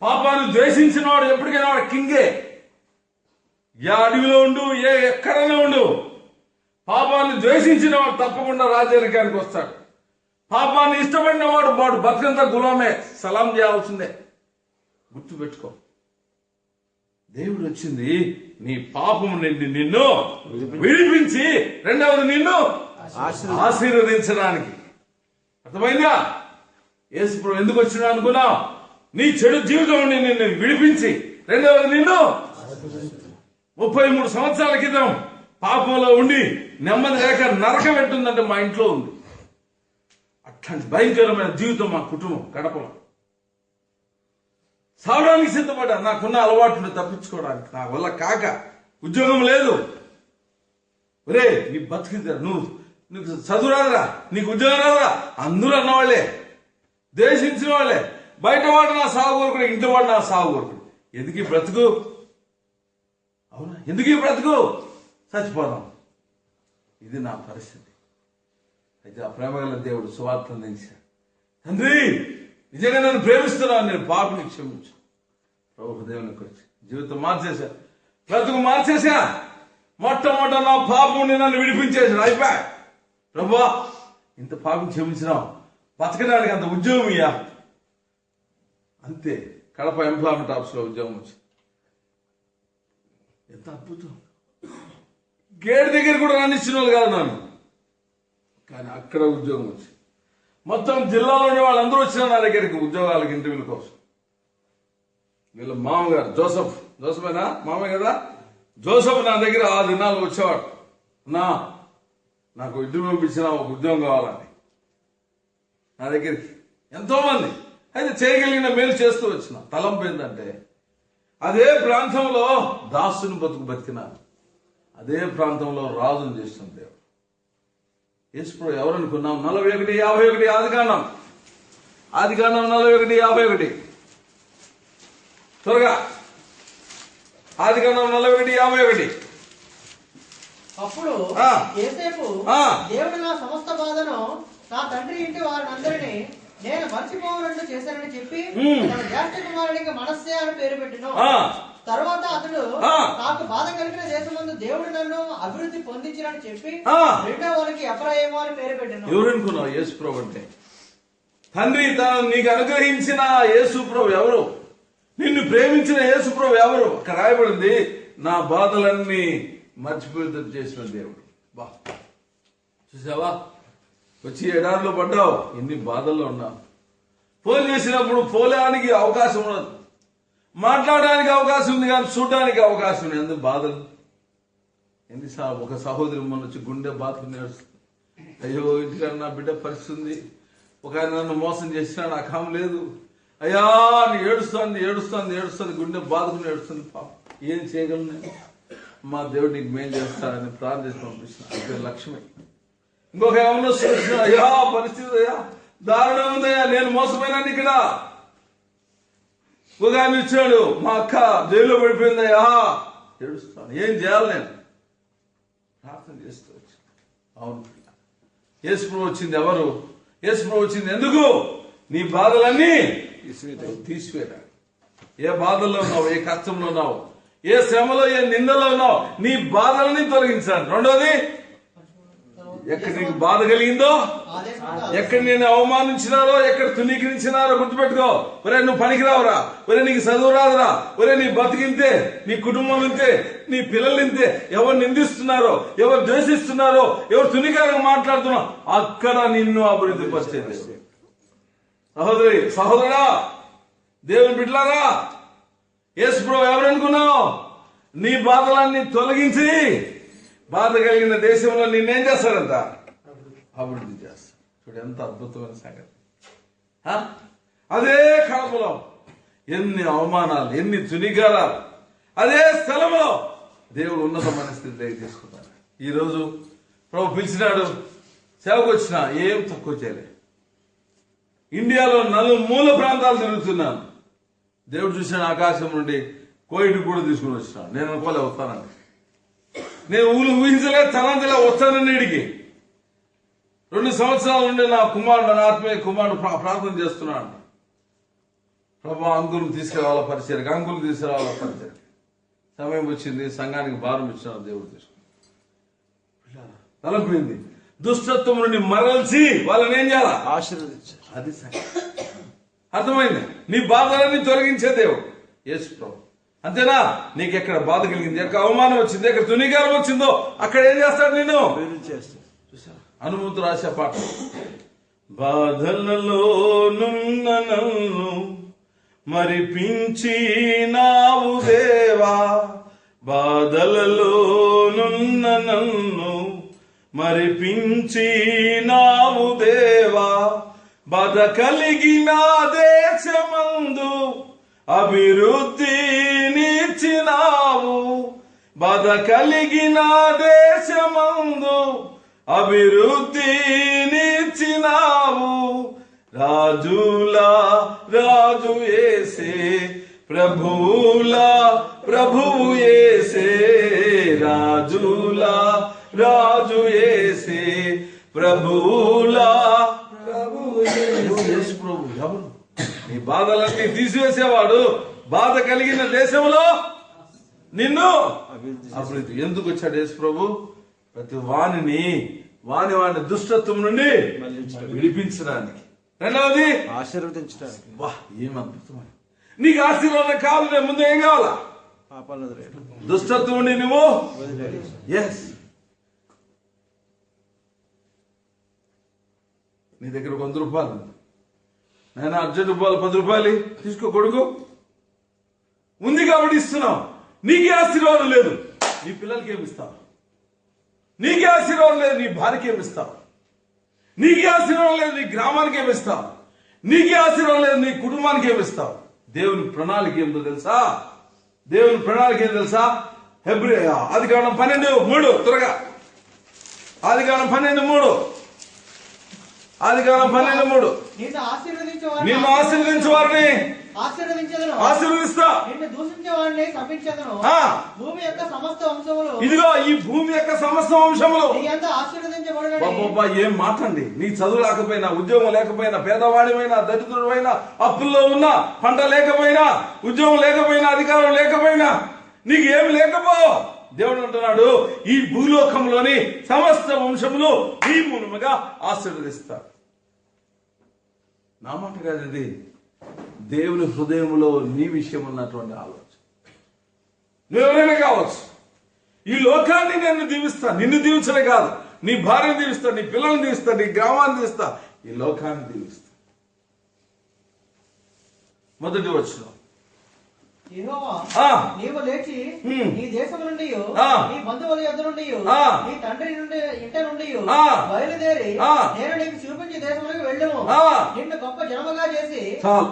పాపాన్ని ద్వేషించిన వాడు ఎప్పటికైనా వాడు కింగే. ఏ అడవిలో ఉండు, ఎక్కడైనా ఉండు, పాపాన్ని ద్వేషించిన వాడు తప్పకుండా రాజరికానికి వస్తాడు. పాపాన్ని ఇష్టపడిన వాడు బతుకంతా గులామే, సలాం చేయాల్సిందే. గుర్తుపెట్టుకో, దేవుడు వచ్చింది నీ పాపము నుండి నిన్ను విడిపించి, రెండవది నిన్ను ఆశీర్వదించడానికి. అర్థమైందా? యేసు ఎందుకు వచ్చినా అనుకున్నా? నీ చెడు జీవితం నుండి నిన్ను విడిపించి, రెండవది నిన్ను 33 సంవత్సరాల క్రితం పాపంలో ఉండి నెమ్మది లేక నరకం ఎట్టుందంటే మా ఇంట్లో ఉంది. అట్లాంటి భయంకరమైన జీవితం మా కుటుంబం కడపలో. సావడానికి సిద్ధపడ్డా. నాకున్న అలవాట్లు తప్పించుకోవడానికి, నా వల్ల కాక, ఉద్యోగం లేదు. ఒరే నీ బతికితే నీకు చదువు రాదురా, నీకు ఉద్యోగం రాదురా అందరూ అన్నవాళ్లే, ద్వేషించిన వాళ్ళే. బయట వాడు నా సాగు కోరుకుడు, ఇంటి వాడు నా సాగు కోరుకుడు. ఎందుకు ఈ బ్రతుకు? అవునా, ఎందుకు ఈ బ్రతుకు? చచ్చిపోదాం. ఇది నా పరిస్థితి. అయితే ఆ ప్రేమగల దేవుడు సువార్త అందించాడు. తండ్రి నిజంగా నన్ను ప్రేమిస్తున్నాను, నేను పాపని క్షమించు. ప్రభు దేవునికి వచ్చి జీవితం మార్చేశా, బ్రతుకు మార్చేశా. మొట్టమొదట నా పాపం నన్ను విడిపించేసాడు. అయిపోయా. ప్రభువా ఇంత పాపం క్షమించినావు, బతకడానికి అంత ఉద్యోగం ఇయ్యా. అంతే. కడప ఎంప్లాయ్మెంట్ ఆఫీస్లో ఉద్యోగం వచ్చింది. ఎంత అద్భుతం. గేట్ దగ్గర కూడా రానిచ్చిన వాళ్ళు కాదు నన్ను, కానీ అక్కడ ఉద్యోగం వచ్చింది. మొత్తం జిల్లాలో ఉండే వాళ్ళందరూ వచ్చినా నా దగ్గరికి ఉద్యోగాలకు, ఇంటర్వ్యూల కోసం. వీళ్ళ మామగారు జోసఫేనా మామయ్య కదా, జోసఫ్ నా దగ్గర 6 దినాలు వచ్చేవాడు. నాకు ఇంటర్వ్యూ ఇచ్చిన ఒక ఉద్యోగం కావాలని నా దగ్గరికి ఎంతో మంది. అయితే చేయగలిగిన మేలు చేస్తూ వచ్చిన. తలంపు ఏంటంటే అదే ప్రాంతంలో దాసుని బతికినాను, అదే ప్రాంతంలో రాజును చేసిన దేవుడు యేసు ఎవరనుకున్నాం? 41:51 ఆదికాండం 41:51 త్వరగా. ఆదికాండం 41:51. అప్పుడు యోసేపు, దేవుడు నా సమస్త బాధను నా తండ్రి ఇంటి వారినందరినీ నేను మర్చిపోవాలంటూ చేశానని చెప్పి తన జ్యేష్ఠ కుమారునికి మనస్సే అని పేరు పెట్టిను. తర్వాత అతడు నాకు బాధ కలిగిన దేశమందు దేవుడు నన్ను అభివృద్ధి పొందించినని చెప్పి రెండో వారికి ఎఫ్రాయిము అని పేరు పెట్టిను. ఎవరనుకున్నావు యేసు ప్రభు అంటే? తండ్రి నీకు అనుగ్రహించిన యేసు ప్రభు ఎవరు? నిన్ను ప్రేమించిన యేసు ప్రభు ఎవరు? అక్కడ రాయబడింది, నా బాధలన్నీ మర్చిపోయేటట్టు చేసిన దేవుడు. బా చూసావా, వచ్చి ఎడారిలో పడ్డావు, ఎన్ని బాధల్లో ఉన్నావు. ఫోన్ చేసినప్పుడు పోలేడానికి అవకాశం ఉండదు, మాట్లాడడానికి అవకాశం ఉంది కానీ చూడడానికి అవకాశం ఉంది. ఎందుకు బాధలు? ఒక సహోదరి మొన్న వచ్చి గుండె బాధలు నేడుస్తుంది. అయ్యో ఇంటికాడ నా బిడ్డ పరిస్థితి ఉంది, ఒక ఆయన నన్ను మోసం చేసినా నాకు హామీ లేదు, అయ్యా నీ ఏడుస్తుంది, గుండె బాధకుని ఏడుస్తుంది. పాప ఏం చేయగలను నేను? మా దేవుడు నీకు మేలు చేస్తాడని ప్రార్థించి పంపిస్తున్నా. అయితే లక్ష్మి. ఇంకొక ఏమన్నా చూసిన, అయ్యా పరిస్థితి అయ్యా దారుణం ఉందయ్యా, నేను మోసపోయినాను ఇక్కడ. ఒక ఆయన ఇచ్చాడు, మా అక్క జైల్లో పడిపోయిందయ్యా, ఏడుస్తాను. ఏం చేయాలి నేను? ప్రార్థన చేస్తూ వచ్చి. అవును, యేసు ప్రభు వచ్చింది. ఎవరు? యేసు ప్రభు వచ్చింది ఎందుకు? నీ బాధలన్నీ తీసివేయడానికి. ఏ బాధల్లో ఉన్నావు, ఏ కష్టంలో ఉన్నావు, ఏ శ్రమలో, ఏ నిందలో ఉన్నావు, నీ బాధలని తొలగించాను. రెండోది, ఎక్కడ నీకు బాధ కలిగిందో, ఎక్కడ నేను అవమానించినారో, ఎక్కడ తునీకరించినారో గుర్తుపెట్టుకో. ఒరే నువ్వు పనికిరావురా, ఒరే నీకు చదువు రాదురా, ఒరే నీ బతికింతే, నీ కుటుంబం ఇంతే, నీ పిల్లలు ఇంతే, ఎవరు నిందిస్తున్నారో, ఎవరు ద్వేషిస్తున్నారో, ఎవరు తునికరంగా మాట్లాడుతున్నారో అక్కడ నిన్ను అభివృద్ధి పరిచేది. సహోదరుడా, దేవుని బిడ్డలారా, యేసు ప్రభు ఎవరనుకున్నావు? నీ బాధలన్నీ తొలగించి బాధ కలిగిన దేశంలో నిన్నేం చేస్తాడంట? అభివృద్ధి చేస్తాడు. చూడు ఎంత అద్భుతమైన సంగతి. అదే కడపలో ఎన్ని అవమానాలు, ఎన్ని తునిగారాలు, అదే స్థలంలో దేవుడు ఉన్నతమైన స్థితిలోకి తీసుకున్నాడు. ఈరోజు ప్రభు పిలిచినాడు, సేవకు వచ్చినా ఏం తక్కువ చేయలే. ఇండియాలో నలుమూల ప్రాంతాలు తిరుగుతున్నాను. దేవుడు చూసిన ఆకాశం నుండి కోయిట్ కూడా తీసుకుని వచ్చినాడు. నేను అనుకోలే వస్తానండి, నేను ఊహించలే, తలంతలే వస్తానని ఇడికి. 2 సంవత్సరాల నుండి నా ఆత్మీయ కుమారుడు ప్రార్థన చేస్తున్నాడు. ప్రభు అంకులు తీసుకురావాల పరిచయం, అంకులు తీసుకురావాల పరిచయం. సమయం వచ్చింది, సంఘానికి భారం ఇచ్చినాడు దేవుడు. తీసుకుని తలపోయింది. దుష్టత్వం నుండి మరల్చి వాళ్ళని ఏం చేయాలా? ఆశీర్వదించాలి. అది అర్థమైంది. నీ బాధలన్నీ తొలగించే దేవుడు యేసు ప్రభు. అంతేనా? నీకు ఎక్కడ బాధ కలిగింది, ఎక్కడ అవమానం వచ్చింది, ఎక్కడ తునిగారం వచ్చిందో అక్కడ ఏం చేస్తాడు? నిన్ను చూసారా? హనుమంతు రాసే పాట, బాధలలో నున్న నన్ను మరిపించినావు దేవా, బాధలలో నున్న నన్ను మరిపించినావు దేవా, బాధ కలిగిన దేశమందు అభివృద్ధినిచ్చినావు. బాధ కలిగిన దేశమందు అభివృద్ధినిచ్చినావు. రాజుల రాజు యేసే, ప్రభువుల ప్రభువు యేసే. రాజుల రాజు యేసే, ప్రభువుల ప్రభువు యేసు. ప్రభు ఎవరు? నీ బాధలన్నీ తీసివేసేవాడు. బాధ కలిగిన దేశంలో నిన్ను అభివృద్ధి. ఎందుకు వచ్చాడు యేసు ప్రభు? ప్రతి వాణిని వాని దుష్టత్వం నుండి విడిపించడానికి. రెండవది ఆశీర్వదించడానికి. వా, ఏం అద్భుతమైన. నీకు ఆశీర్వాదం కావాలంటే ముందు ఏం కావాలా? పాపాలను వదిలేయడం. దుష్టత్వం నుండి నువ్వు ఎస్. నీ దగ్గర 100 రూపాయలు ఉంది. నేను అర్జెంట్ రూపాయలు 10 రూపాయలు తీసుకో కొడుకు. ఉంది కాబట్టి ఇస్తున్నావు. నీకే ఆశీర్వాదం లేదు, నీ పిల్లలకి ఏమిస్తావు? నీకే ఆశీర్వాదం లేదు, నీ భార్యకి ఏమిస్తావు? నీకే ఆశీర్వాదం లేదు, నీ గ్రామానికి ఏమిస్తావు? నీకే ఆశీర్వాదం లేదు, నీ కుటుంబానికి ఏమిస్తావు? దేవుని ప్రణాళిక ఏందో తెలుసా? దేవుని ప్రణాళిక ఏం తెలుసా? ఆదికాండం 12:3 త్వరగా. ఆదికాండం 12:3. ఆదికాండం 12:3. నిన్ను ఆశీర్వదించే వారిని ఆశీర్వదిస్తా. నిన్ను దూషించే వారిని శపించెదను. భూమి యొక్క సమస్త వంశములు, ఇదిగో ఈ భూమి యొక్క సమస్త వంశములు నీ యందు ఆశీర్వదించబడును. బాబా, ఏం మాటండి. నీ చదువు లేకపోయినా, ఉద్యోగం లేకపోయినా, పేదవాడిమైనా, దరిద్రుడైనా, అప్పుల్లో ఉన్నా, పంట లేకపోయినా, ఉద్యోగం లేకపోయినా, అధికారం లేకపోయినా, నీకు ఏమి లేకపో, దేవుడు అంటున్నాడు ఈ భూలోకంలోని సమస్త వంశములు నీ మూలముగా ఆశీర్వదిస్తారు. నా మాట కాదు ఇది, దేవుని హృదయంలో నీ విషయం ఉన్నటువంటి ఆలోచన. నువ్వెవరైనా కావచ్చు. ఈ లోకాన్ని నేను దీవిస్తా. నిన్ను దీవించడే కాదు, నీ భార్యను దీవిస్తా, నీ పిల్లల్ని దీవిస్తా, నీ గ్రామాన్ని దీవిస్తా, ఈ లోకాన్ని దీవిస్తా. మొదటి వచనం, యెహోవా నీవు లేచి నీ దేశం నుండి, నీ బంధువుల యొద్ద నుండి, నీ తండ్రి నుండి ఇంట నుండి బయలుదేరి నేను నీకు చూపించే దేశంలోకి వెళ్ళుము. నిన్ను గొప్ప జనముగా చేసి. చాలు.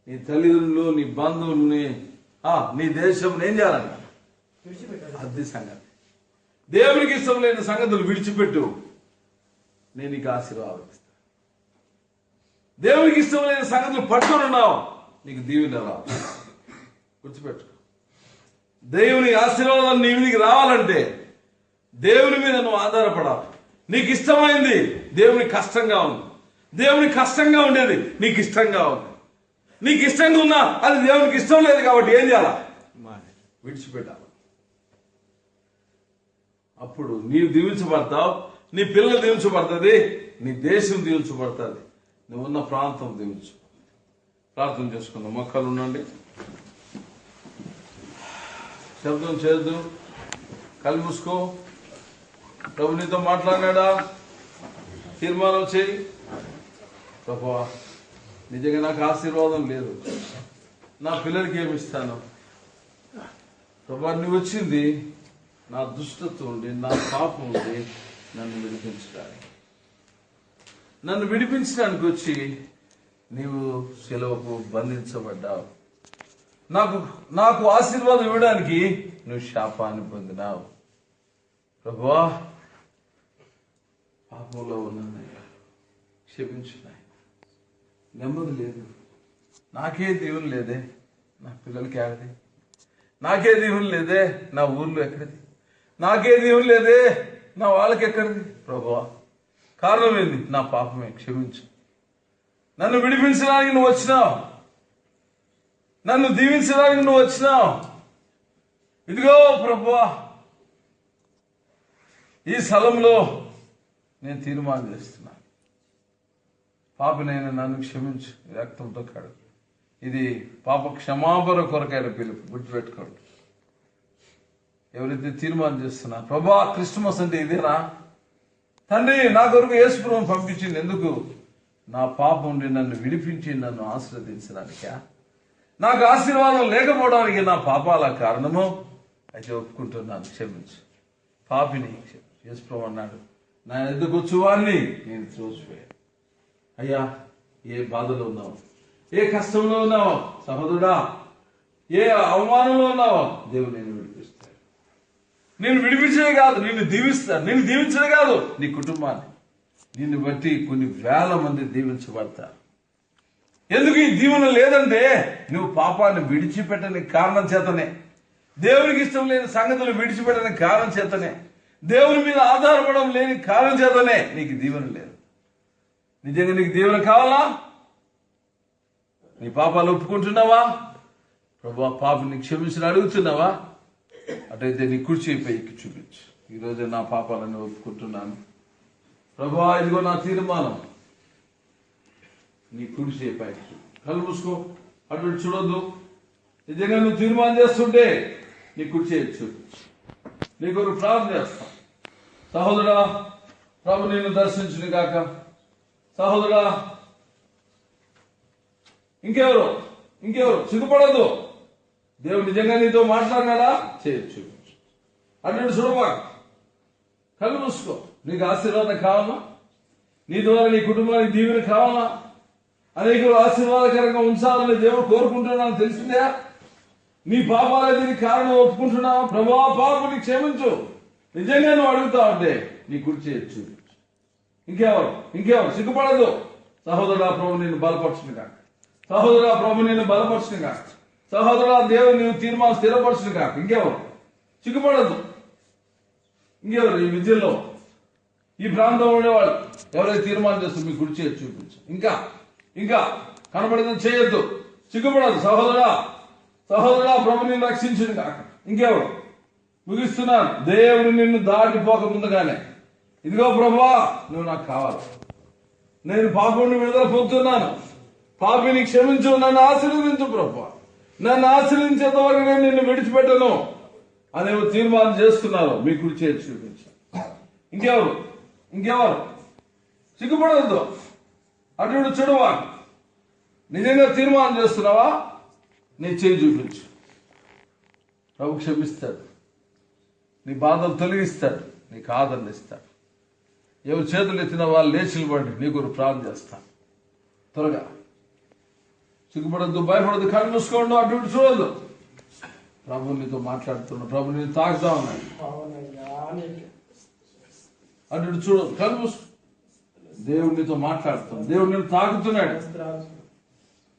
నీ తల్లిదండ్రులు, నీ బంధువుల్ని, నీ దేశం ఏం చేయాలంట? అది సంగతి. దేవునికి ఇష్టం లేని సంగతులు విడిచిపెట్టు, నేను నీకు ఆశీర్వాదం ఇస్తాను. దేవునికి ఇష్టం లేని సంగతులు పట్టుకొని ఉన్నావు, నీకు దీవెన రావు. గుర్తుపెట్టు. దేవుని ఆశీర్వాదం నీ మీదకి రావాలంటే దేవుని మీద నువ్వు ఆధారపడాలి. నీకు ఇష్టమైంది దేవునికి కష్టంగా ఉంది. దేవునికి కష్టంగా ఉండేది నీకు ఇష్టంగా ఉంది. నీకు ఇష్టంగా ఉన్నా అది దేవునికి ఇష్టం లేదు కాబట్టి ఏం చేయాలా? విడిచిపెట్టాలి. అప్పుడు నీవు దీవించబడతావు, నీ పిల్లలు దీవించబడుతుంది, నీ దేశం దీవించబడుతుంది, నువ్వు ఉన్న ప్రాంతం దీవించు. ప్రార్థన చేసుకుందాం. మొక్కలు ఉండండి, శబ్దం చేయొద్దు, కళ్ళు మూసుకో. ప్రభు నీతో మాట్లాడినాడా? తీర్మానం చేయి. ప్రభువా, నిజంగా నాకు ఆశీర్వాదం లేదు, నా పిల్లలకి ఏమి ఇస్తాను? ప్రభువా, నువ్వు వచ్చింది నా దుష్టత్వం ఉండి, నా పాపం ఉండి నన్ను విడిపించడానికి వచ్చి నీవు శిలువకు బంధించబడ్డావు. నాకు ఆశీర్వాదం ఇవ్వడానికి నువ్వు శాపాన్ని పొందినావు. ప్రభువా, పాపంలో ఉన్నానయ్యా, క్షమించు నాయనా. నెమ్మది లేదు, నాకే దేవుని లేదే, నా పిల్లలకి ఆడది. నాకే దేవుని లేదే, నా ఊర్లో ఎక్కడిది. నాకే దేవుని లేదే, నా వాళ్ళకి ఎక్కడిది. ప్రభువా, కారణం ఏంది? నా పాపమే, క్షమించు. నన్ను విడిపించడానికి నువ్వు వచ్చినావు, నన్ను దీవించడానికి నువ్వు వచ్చినావు. ఇదిగో ప్రభువా, ఈ స్థలంలో నేను తీర్మానం చేస్తున్నాను, పాపనైనా నన్ను క్షమించు, రక్తంతో కడుగు. ఇది పాప క్షమాపణ కొరకైన పిలుపు, గుర్తుపెట్టుకోండి. ఎవరైతే తీర్మానం చేస్తున్నారు, ప్రభువా క్రిస్మస్ అంటే ఇదేనా తండ్రి, నా కొరకు యేసు ప్రభువును పంపించింది ఎందుకు? నా పాపం నుండి నన్ను విడిపించి నన్ను ఆశీర్వదించడానికా? నాకు ఆశీర్వాదం లేకపోవడానికి నా పాపాల కారణము అయితే ఒప్పుకుంటున్నాను, క్షమించు. పాపిని యేసు ప్రభువు అన్నాడు, నా ఎద్దుకు వచ్చువాన్ని నేను త్రోసివేయాను. అయ్యా, ఏ బాధలో ఉన్నావు, ఏ కష్టంలో ఉన్నావో సహోదరుడా, ఏ అవమానంలో ఉన్నావో దేవుడు నేను విడిపిస్తాడు. నేను విడిపించే కాదు, నిన్ను దీవిస్తాడు. నిన్ను దీవించడే కాదు, నీ కుటుంబాన్ని, నిన్ను బట్టి కొన్ని వేల మంది దీవించబడతారు. ఎందుకు ఈ దీవెన లేదంటే నువ్వు పాపాన్ని విడిచిపెట్టని కారణం చేతనే, దేవునికి ఇష్టం లేని సంగతులు విడిచిపెట్టని కారణం చేతనే, దేవుని మీద ఆధారపడడం లేని కారణం చేతనే నీకు దీవెన లేదు. నిజంగా నీకు దీవెన కావాలా? నీ పాపాలు ఒప్పుకుంటున్నావా? ప్రభా పాపని క్షమించిన అడుగుతున్నావా? అటైతే నీ కుర్చీ పైకి చూపించు. ఈరోజు నా పాపాలను ఒప్పుకుంటున్నాను ప్రభా, ఇదిగో నా తీర్మానం. నీ కుర్చీ పైకి కళ్ళు మూసుకో, అటు చూడొద్దు. నిజంగా నువ్వు తీర్మానం చేస్తుంటే నీ కుర్చీ చూపించు. నీకు ఒక ప్రార్థన చేస్తాం. సహోదరా, ప్రభు నేను దర్శించును గాక. సహోదరా, ఇంకెవరు సిగ్గుపడద్దు. దేవుడు నిజంగా నీతో మాట్లాడినాడా? చేయొచ్చు. అటు చూడవా, కళ్ళు మూసుకో. నీకు ఆశీర్వాదం కావాలా? నీ ద్వారా నీ కుటుంబానికి దీవెన కావాలా? అనేకులు ఆశీర్వాదకరంగా ఉంచాలని దేవుడు కోరుకుంటున్నాను తెలిసిందా? నీ పాపాలే దీనికి కారణం ఒప్పుకుంటున్నావా? ప్రభా పాపని క్షమించు. నిజంగా నువ్వు అడుగుతా ఉంటే నీ కుడి చేయొచ్చు. ఇంకెవరు సిగ్గుపడదు. సహోదరుడా, ప్రభు నేను బలపరచును కాక. సహోదరుడా, ప్రభు నేను బలపరచును కాక. సహోదరుడా, దేవుడు నేను తీర్మానం స్థిరపరచును కాక. ఇంకెవరు సిగ్గుపడద్దు. ఇంకెవరు ఈ విద్యలో ఈ ప్రాంతంలో ఉండేవాళ్ళు ఎవరైతే తీర్మానం చేస్తారు మీ కుడి చేయొచ్చు చూపించు. ఇంకా కనబడిందని చేయొద్దు, సిగ్గుపడదు. సహోదరుడా, ప్రభు నిన్ను రక్షించును కాక. ఇంకెవరు? ముగిస్తున్నాను. దేవుడు నిన్ను దాటిపోక ముందుగానే, ఇదిగో ప్రభా నువ్వు నాకు కావాలి, నేను పాపంని విడుదల పొందుతున్నాను, పాపిని క్షమించు, నన్ను ఆశీర్వదించు ప్రభా, నన్ను ఆశీర్వదించేంత వరకు నేను నిన్ను విడిచిపెట్టను అనే తీర్మానం చేస్తున్నారు. మీ కుడి చేతి చూపించు. ఇంకెవరు సిగ్గుపడవద్దు. అటు చూడవా. నిజంగా తీర్మానం చేస్తున్నావా? నీ చేయి చూపించు. ప్రభు క్షమిస్తాడు, నీ బాధలు తొలగిస్తాడు, నీకు ఆదరణ ఇస్తాడు. ఎవరు చేతులు ఎత్తిన వాళ్ళు లేచి నిలబడి నీ కొరకు ప్రార్థన చేస్తాను. త్వరగా సిగ్గుపడద్దు, భయపడద్దు, కళ్ళు మూసుకోండు, అటు చూడద్దు. ప్రభు నీతో మాట్లాడుతున్నాడు, ప్రభు నేను తాకుతా ఉన్నాడు. అటు చూడదు, కళ్ళు మూసుకో. దేవుడు నీతో మాట్లాడుతున్నాడు, దేవుడు నేను తాకుతున్నాడు.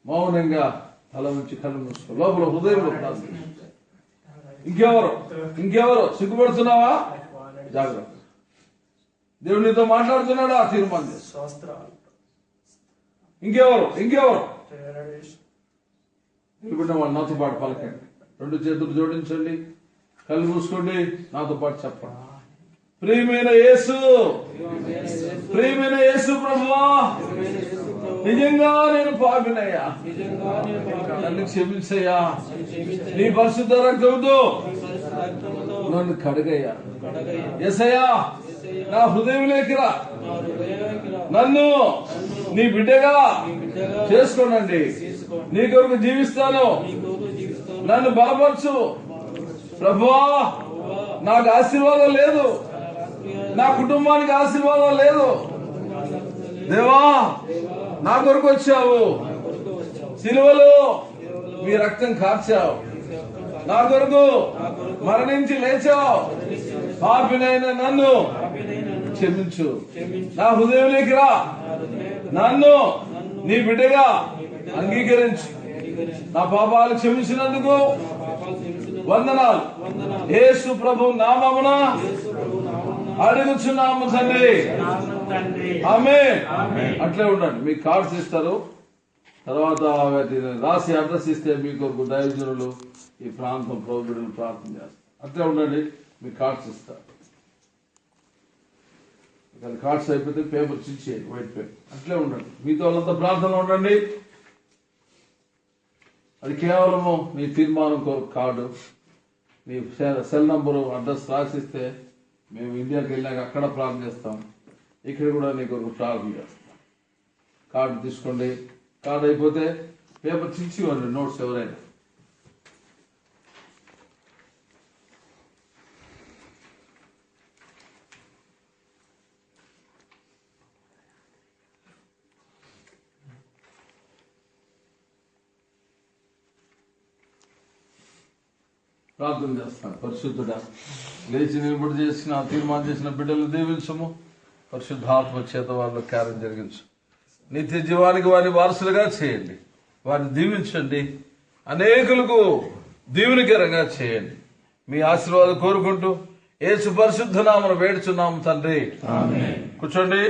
మౌనంగా తల నుంచి కళ్ళు మూసుకో, లోపల హృదయంలో ప్రార్థన. ఇంకెవరు సిగ్గుపడుతున్నావా? జాగ్రత్త, దేవుడు నీతో మాట్లాడుతున్నాడా? తీర్మానం చేస్తా. ఇంకెవరు నిలబడిన వాళ్ళు నాతో పాటు పలకండి. రెండు చేతులు జోడించండి, కళ్ళు మూసుకోండి, నాతో పాటు చెప్పండి. ప్రియమైన యేసు ప్రభువా, నిజంగా నేను పాపినయ్యా, నన్ను క్షమించయ్యా. నీ పరిశుద్ధ రక్తంతో నన్ను కడుగయ్యా. యేసయ్యా, నా హృదయంలోకి రా, నన్ను నీ బిడ్డగా చేసుకోనండి. నీ కొరకు జీవిస్తాను, నన్ను బలపరచు ప్రభువా. నాకు ఆశీర్వాదం లేదు, నా కుటుంబానికి ఆశీర్వాదం లేదు. దేవా, నా కొరకు వచ్చావు, సిలువలో మీ రక్తం కార్చావు, నా కొరకు మరణించి లేచావు. పాపినైన నన్ను క్షమించు, నా హృదయంలోకి రా, నన్ను నీ బిడ్డగా అంగీకరించు. నా పాపాలు క్షమించినందుకు వందనాలు. యేసు ప్రభు నామమున అడుగుచున్నాము తండ్రి, ఆమేన్. అట్లే ఉండండి. మీకు కార్డ్స్ ఇస్తారు, తర్వాత రాసి అడ్రస్ ఇస్తే మీ కొరకు దైవజనులు ఈ ప్రాంతం ప్రభు బిడ్డలు ప్రార్థన చేస్తారు. అట్లే ఉండండి, మీకు కార్డ్స్ ఇస్తారు. కార్డ్స్ అయిపోతే పేపర్ ఇచ్చేయండి, వైట్ పేపర్. అట్లే ఉండండి, మీతో వాళ్ళంతా ప్రార్థనలో ఉండండి. అది కేవలము మీ తీర్మానం కొరకు కార్డు, మీ సెల్ నంబరు, అడ్రస్ రాసిస్తే మేము ఇండియాకి వెళ్ళాక అక్కడ ప్రార్థన చేస్తాం, ఇక్కడ కూడా నీ కొరకు ప్రార్థన చేస్తాం. కార్డు తీసుకోండి. కార్డు అయిపోతే పేపర్ చిచ్చి ఇవ్వండి, నోట్స్ ఎవరైనా. ప్రార్థన చేస్తాను. పరిశుద్ధుడా, లేచి నిలబడి చేసిన తీర్మానం చేసిన బిడ్డలు దీవించము. పరిశుద్ధాత్మ చేత వారిలో కార్యం జరిగించు. నిత్య జీవానికి వారిని వారసులుగా చేయండి. వారిని దీవించండి. అనేకులకు దీవెనకరంగా చేయండి. మీ ఆశీర్వాదం కోరుకుంటూ యేసు పరిశుద్ధ నామమున వేడుచున్నాము తండ్రి. కూర్చోండి,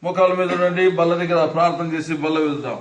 ముఖాల మీద ఉండండి. బల్ల దగ్గర ప్రార్థన చేసి బల్ల వెళ్తాం.